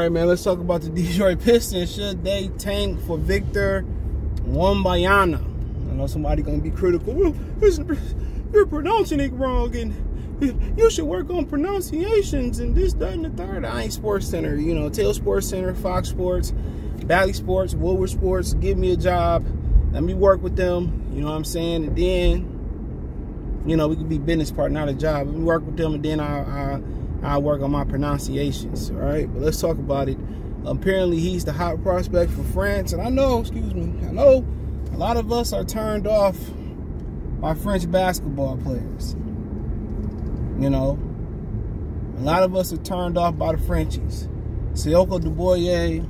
right, man, let's talk about the Detroit Pistons. Should they tank for Victor Wembanyama? I know somebody going to be critical. Well, you're pronouncing it wrong, and you should work on pronunciations and this, that, and the third. I ain't Sports Center. You know, Tail Sports Center, Fox Sports, Valley Sports, Woodward Sports. Give me a job. Let me work with them. You know what I'm saying? And then, you know, we could be business partner, not a job. Let me work with them, and then I'll work on my pronunciations, all right? But let's talk about it. Apparently, he's the hot prospect for France. And I know, I know a lot of us are turned off by French basketball players. You know, a lot of us are turned off by the Frenchies. Sioko Duboye,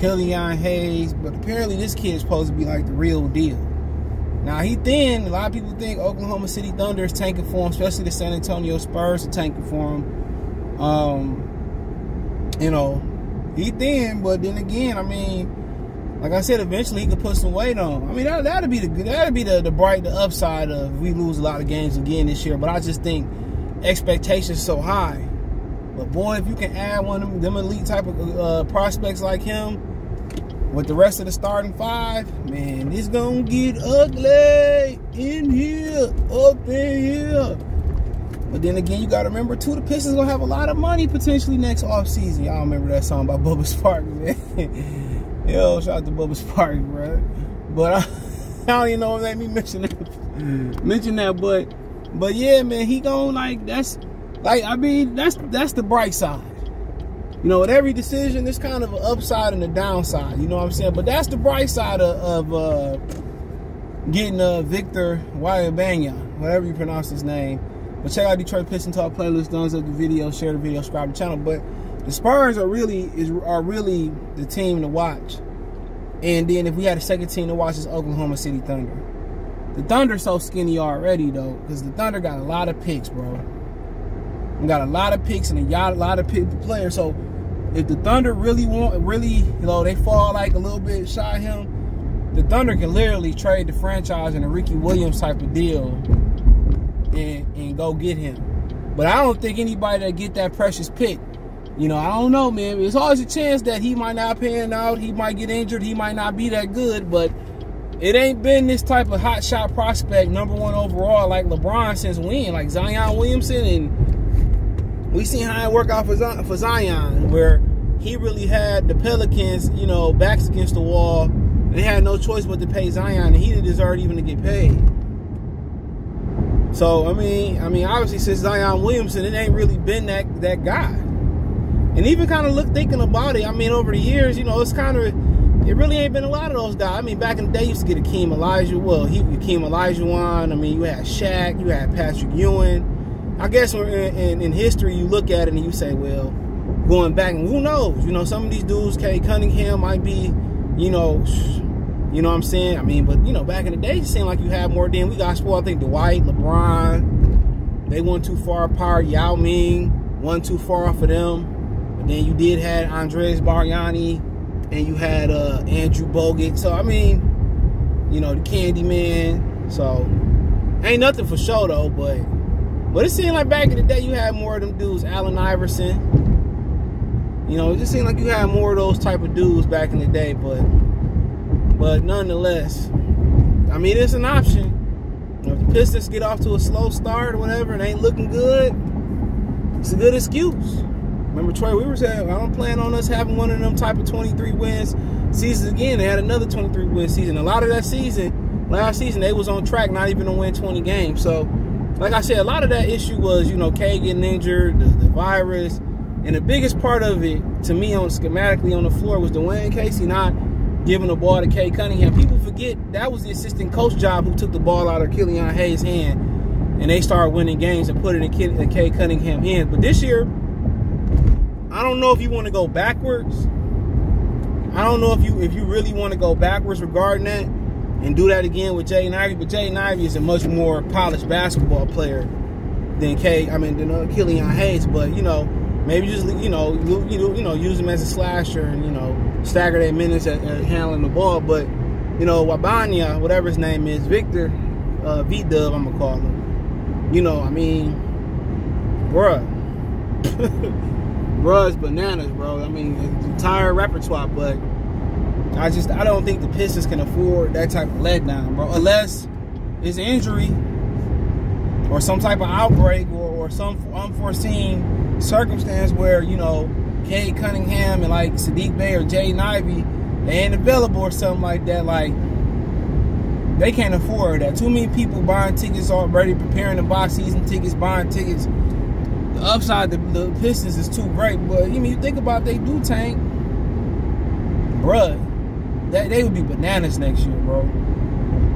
Killian Hayes, but apparently this kid is supposed to be like the real deal. Now, he thin. A lot of people think Oklahoma City Thunder is tanking for him, especially the San Antonio Spurs are tanking for him. You know, he thin, but then again, I mean, like I said, eventually he could put some weight on. I mean, that'd be the upside of if we lose a lot of games again this year. But I just think expectations so high. But boy, if you can add one of them elite type of prospects like him with the rest of the starting five, man, it's gonna get ugly in here, up in here. But then again, you gotta remember too, the Pistons gonna have a lot of money potentially next offseason. Y'all remember that song by Bubba Sparks, man? Yo, shout out to Bubba Sparks, bro. But I don't even know if they me mention that. But yeah, man, he gonna that's the bright side. You know, with every decision, there's kind of an upside and a downside. You know what I'm saying? But that's the bright side of getting Victor Wembanyama, whatever you pronounce his name. But check out Detroit Pistons Talk playlist, thumbs up the video, share the video, subscribe to the channel. But the Spurs are really the team to watch. And then if we had a second team to watch, it's Oklahoma City Thunder. The Thunder's so skinny already though, because the Thunder got a lot of picks, bro. We got a lot of picks and a lot of players. So if the Thunder really, you know, they fall like a little bit shy of him, the Thunder can literally trade the franchise in a Ricky Williams type of deal and go get him. But I don't think anybody that get that precious pick, you know, I don't know, man. There's always a chance that he might not pan out, he might get injured, he might not be that good, but it ain't been this type of hot shot prospect, #1 overall, like LeBron since when? Like Zion Williamson, and we seen how it worked out for Zion, where he really had the Pelicans, you know, backs against the wall. They had no choice but to pay Zion, and he didn't deserve even to get paid. So, I mean, obviously since Zion Williamson, it ain't really been that guy. And even kind of thinking about it, I mean, over the years, you know, it really ain't been a lot of those guys. I mean, back in the day, you used to get Hakeem Olajuwon. I mean, you had Shaq, you had Patrick Ewing. I guess in history, you look at it and you say, well, going back, and who knows? You know, some of these dudes, Kay Cunningham might be, you know what I'm saying? I mean, but, you know, back in the day, it seemed like you had more. Then we got spoiled. I think Dwight, LeBron, they went too far apart. Yao Ming wasn't too far off of them. But then you did have Andres Bargnani, and you had Andrew Bogut. So, I mean, you know, the Candy Man. So, ain't nothing for sure, though, but it seemed like back in the day, you had more of them dudes, Allen Iverson. You know, it just seemed like you had more of those type of dudes back in the day, but nonetheless, I mean, it's an option. You know, if the Pistons get off to a slow start or whatever and ain't looking good, it's a good excuse. Remember Troy Weaver said, I don't plan on us having one of them type of 23 wins seasons again. They had another 23 win season. A lot of that season, last season, they was on track not even to win 20 games. So, like I said, a lot of that issue was, you know, K getting injured, the virus. And the biggest part of it, to me, schematically on the floor, was Dwayne Casey not giving the ball to Kay Cunningham. People forget that was the assistant coach job who took the ball out of Killian Hayes' hand, and they started winning games and put it in Kay Cunningham's hands. But this year, I don't know if you want to go backwards. I don't know if you really want to go backwards regarding that and do that again with Jaden Ivey. But Jaden Ivey is a much more polished basketball player than Killian Hayes. But, you know, maybe just, you know, use him as a slasher and, you know, stagger their minutes at handling the ball. But, you know, Wembanyama, whatever his name is, Victor, V-Dub, I'm going to call him. You know, I mean, bruh, Bruh, it's bananas, bro. I mean, entire repertoire, but I don't think the Pistons can afford that type of letdown, bro. Unless it's injury or some type of outbreak or some unforeseen circumstance where, you know, Cade Cunningham and like Sadiq Bey or Jaden Ivey, they ain't available or something like that. Like, they can't afford that. Too many people buying tickets already, preparing to buy season tickets, buying tickets. The upside, the Pistons is too great. But, I mean, you think about they do tank, bruh, they would be bananas next year, bro.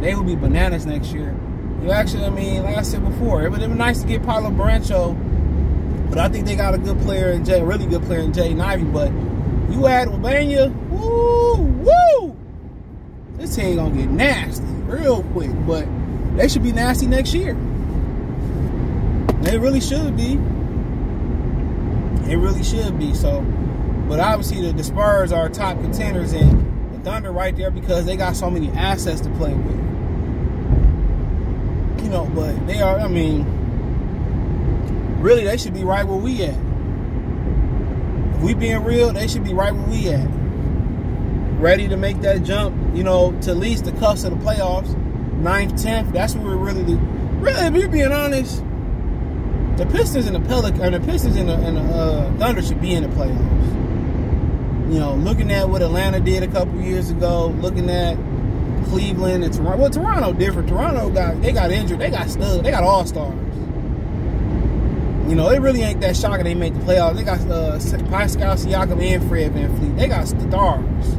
They would be bananas next year. You actually, I mean, like I said before, it would be nice to get Paolo Brancho, but I think they got a good player in really good player in Jaden Ivey. But you add Wembanyama, woo! This team gonna get nasty real quick, but they should be nasty next year. They really should be. It really should be. So, but obviously the Spurs are top contenders, and the Thunder right there because they got so many assets to play with. You know, but they are. I mean, really, they should be right where we at. If we being real, they should be right where we at. Ready to make that jump, you know, to at least the cusp of the playoffs, 9th, 10th. That's where we're really, if you're being honest, the Pistons and the Thunder should be in the playoffs. You know, looking at what Atlanta did a couple years ago, looking at Cleveland and Toronto. Well, Toronto different. Toronto got injured. They got studs. They got all-stars. You know, it really ain't that shocking they make the playoffs. They got Pascal Siakam and Fred VanVleet. They got stars.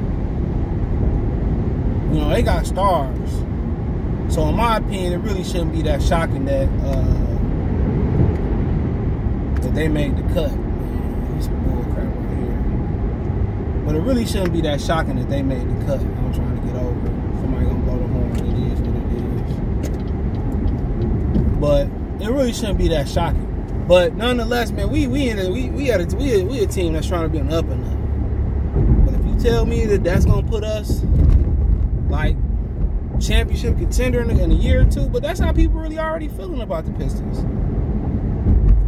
You know, they got stars. So, in my opinion, it really shouldn't be that shocking that that they made the cut. Man, it's bullcrap right here. But it really shouldn't be that shocking that they made the cut. I'm trying to get over it. Somebody gonna blow the horn. It is what it is. But it really shouldn't be that shocking. But nonetheless, man, we a team that's trying to be on the up and up. But if you tell me that that's gonna put us like championship contender in a year or two, but that's how people really already feeling about the Pistons.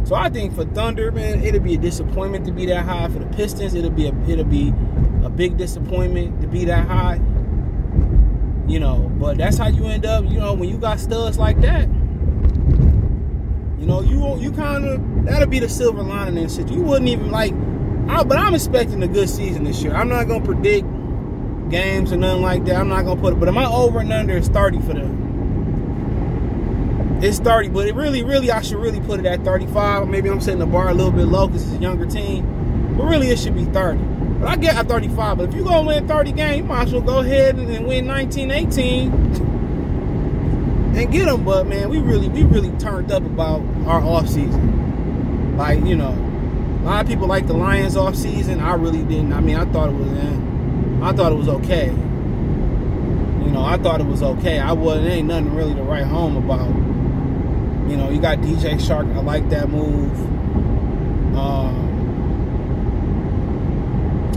So I think for Thunder, man, it'll be a disappointment to be that high. For the Pistons, it'll be a big disappointment to be that high. You know, but that's how you end up. You know, when you got studs like that. You know, you kind of, that'll be the silver lining and shit. You wouldn't even but I'm expecting a good season this year. I'm not going to predict games or nothing like that. I'm not going to put it, but my over and under is 30 for them. It's 30, but it really, I should really put it at 35. Maybe I'm setting the bar a little bit low because it's a younger team. But really, it should be 30. But I get at 35. But if you're going to win 30 games, you might as well go ahead and win 19, 18. And get them, but man, we really turned up about our off season. Like, you know, a lot of people like the Lions off season. I really didn't. I mean, I thought it was okay. You know, I thought it was okay. It ain't nothing really to write home about. You know, you got DJ Shark. I like that move.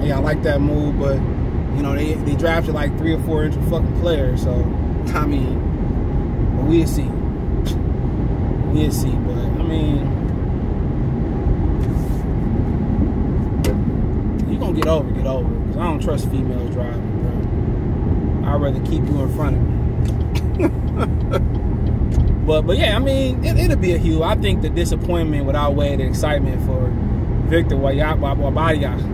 Yeah, I like that move, but you know, they drafted like 3 or 4 inch fucking players. So I mean. We'll see. But I mean, you gonna get over. Cause I don't trust females driving, bro. I'd rather keep you in front of me. but yeah, I mean, it'll be a huge. I think the disappointment would outweigh the excitement for Victor Wembanyama.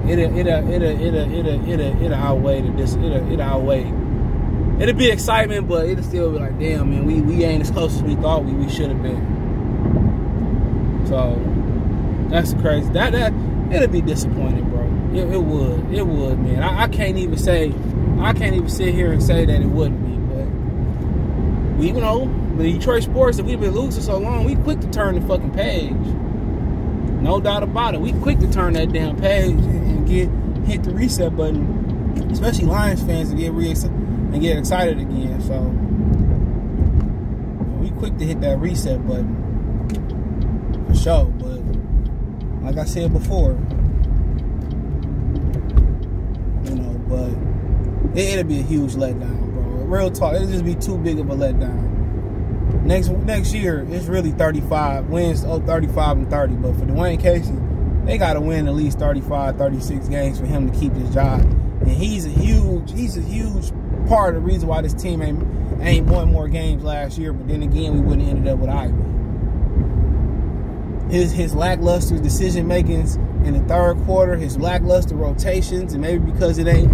It'll outweigh it'll outweigh. It'll be excitement, but it'll still be like, damn, man, we ain't as close as we thought we should have been. So that's crazy. That it'll be disappointing, bro. It would, man. I can't even sit here and say that it wouldn't be, but we, you know, the Detroit sports, if we've been losing so long, we quick to turn the fucking page. No doubt about it. We quick to turn that damn page and hit the reset button, especially Lions fans, to get get excited again. So we quick to hit that reset button for sure. But like I said before, you know, but it'll be a huge letdown, bro. Real talk, it'll just be too big of a letdown. Next year, it's really 35 wins, 35 and 30. But for Dwayne Casey, they got to win at least 35, 36 games for him to keep his job. And he's a huge part of the reason why this team ain't won more games last year. But then again, we wouldn't have ended up with Ivy. His lackluster decision makings in the third quarter, his lackluster rotations, and maybe because it ain't.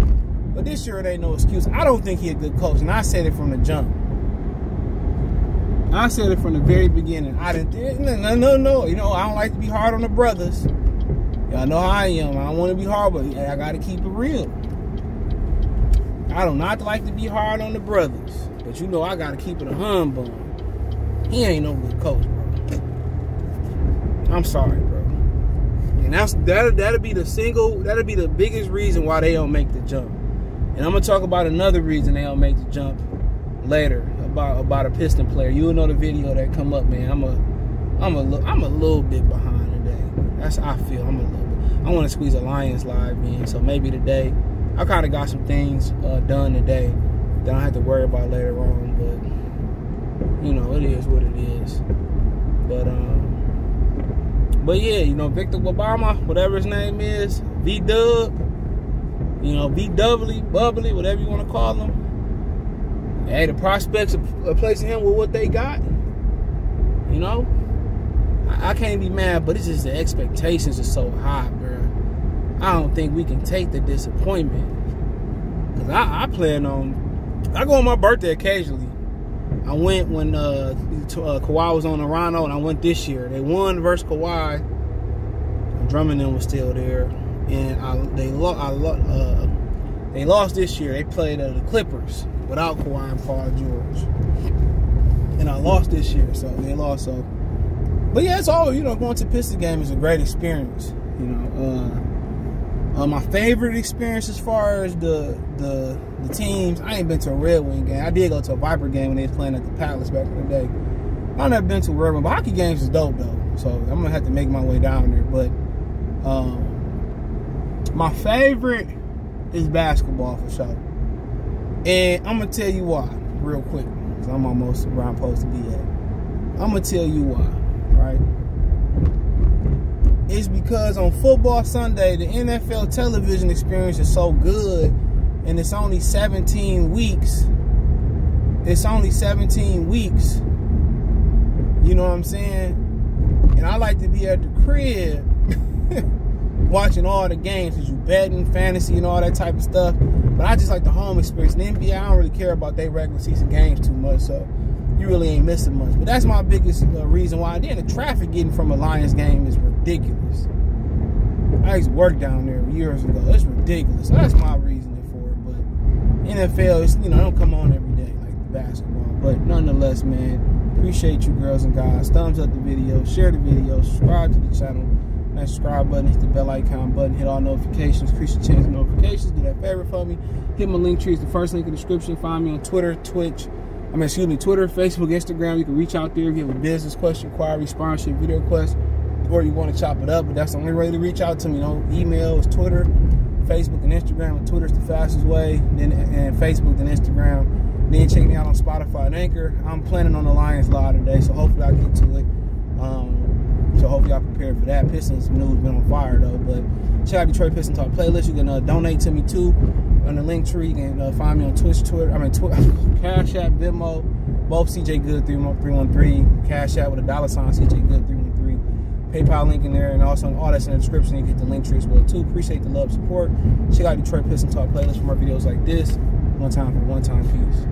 But this year it ain't no excuse. I don't think he's a good coach, and I said it from the jump. I said it from the very beginning. I didn't. No. You know, I don't like to be hard on the brothers. Y'all know how I am. I don't want to be hard, but I got to keep it real. I do not like to be hard on the brothers, but you know I got to keep it a humbug. He ain't no good coach, bro. I'm sorry, bro. And that'll be the biggest reason why they don't make the jump. And I'm gonna talk about another reason they don't make the jump later about a Piston player. You'll know the video that come up, man. I'm a little bit behind today. That's how I feel. I'm a little bit. I want to squeeze a Lions live in, so maybe today I kind of got some things done today that I don't have to worry about later on. But you know, it is what it is. But yeah, you know, Victor Wembanyama, whatever his name is, V-Dub, you know, V-Doubly, Bubbly, whatever you want to call him. Hey, the prospects are placing him with what they got. You know, I can't be mad, but it's just the expectations are so high, bro. I don't think we can take the disappointment. Because I go on my birthday occasionally. I went when Kawhi was on Toronto, and I went this year. They won versus Kawhi. Drummond was still there, and they lost this year. They played the Clippers without Kawhi and Paul George, and I lost this year, so they lost. So, but yeah, it's all, you know. Going to Pistons game is a great experience. You know, my favorite experience as far as the teams, I ain't been to a Red Wing game. I did go to a Viper game when they was playing at the Palace back in the day. I've never been to a Red Wing, but hockey games is dope though. So I'm gonna have to make my way down there. But my favorite is basketball for sure. And I'm gonna tell you why real quick, because I'm almost where I'm supposed to be at. I'm gonna tell you why, right? It's because on football Sunday, the NFL television experience is so good, and it's only 17 weeks. It's only 17 weeks. You know what I'm saying? And I like to be at the crib watching all the games, because you betting, fantasy, and all that type of stuff. But I just like the home experience. In the NBA, I don't really care about their regular season games too much, so you really ain't missing much. But that's my biggest reason why. Then the traffic getting from a Lions game is ridiculous. I used to work down there years ago. It's ridiculous. So that's my reasoning for it. But NFL, it's, you know, don't come on every day like the basketball. But nonetheless, man, appreciate you girls and guys. Thumbs up the video, share the video, subscribe to the channel. That subscribe button, hit the bell icon button, hit all notifications, increase your chance of notifications. Do that favor for me. Hit my link tree. It's the first link in the description. Find me on Twitter, Twitter, Facebook, Instagram. You can reach out there, give a business question, inquiry, sponsorship, video request, or you want to chop it up. But that's the only way to reach out to me. You know, email is Twitter, Facebook, and Instagram. And Twitter's the fastest way. Then and Facebook, then Instagram. Then check me out on Spotify and Anchor. I'm planning on the Lions live today, so hopefully I get to it. So hopefully y'all prepared for that. Pistons news been on fire though. But check out Detroit Pistons Talk playlist. You can donate to me too on the link tree. You can find me on Cash App, Venmo, both CJ Good 313, Cash App with a $ CJ Good 313, PayPal link in there, and also all that's in the description. You get the link tree as well too. Appreciate the love, support. Check out Detroit Pistons Talk playlist for more videos like this. One time for one time, peace.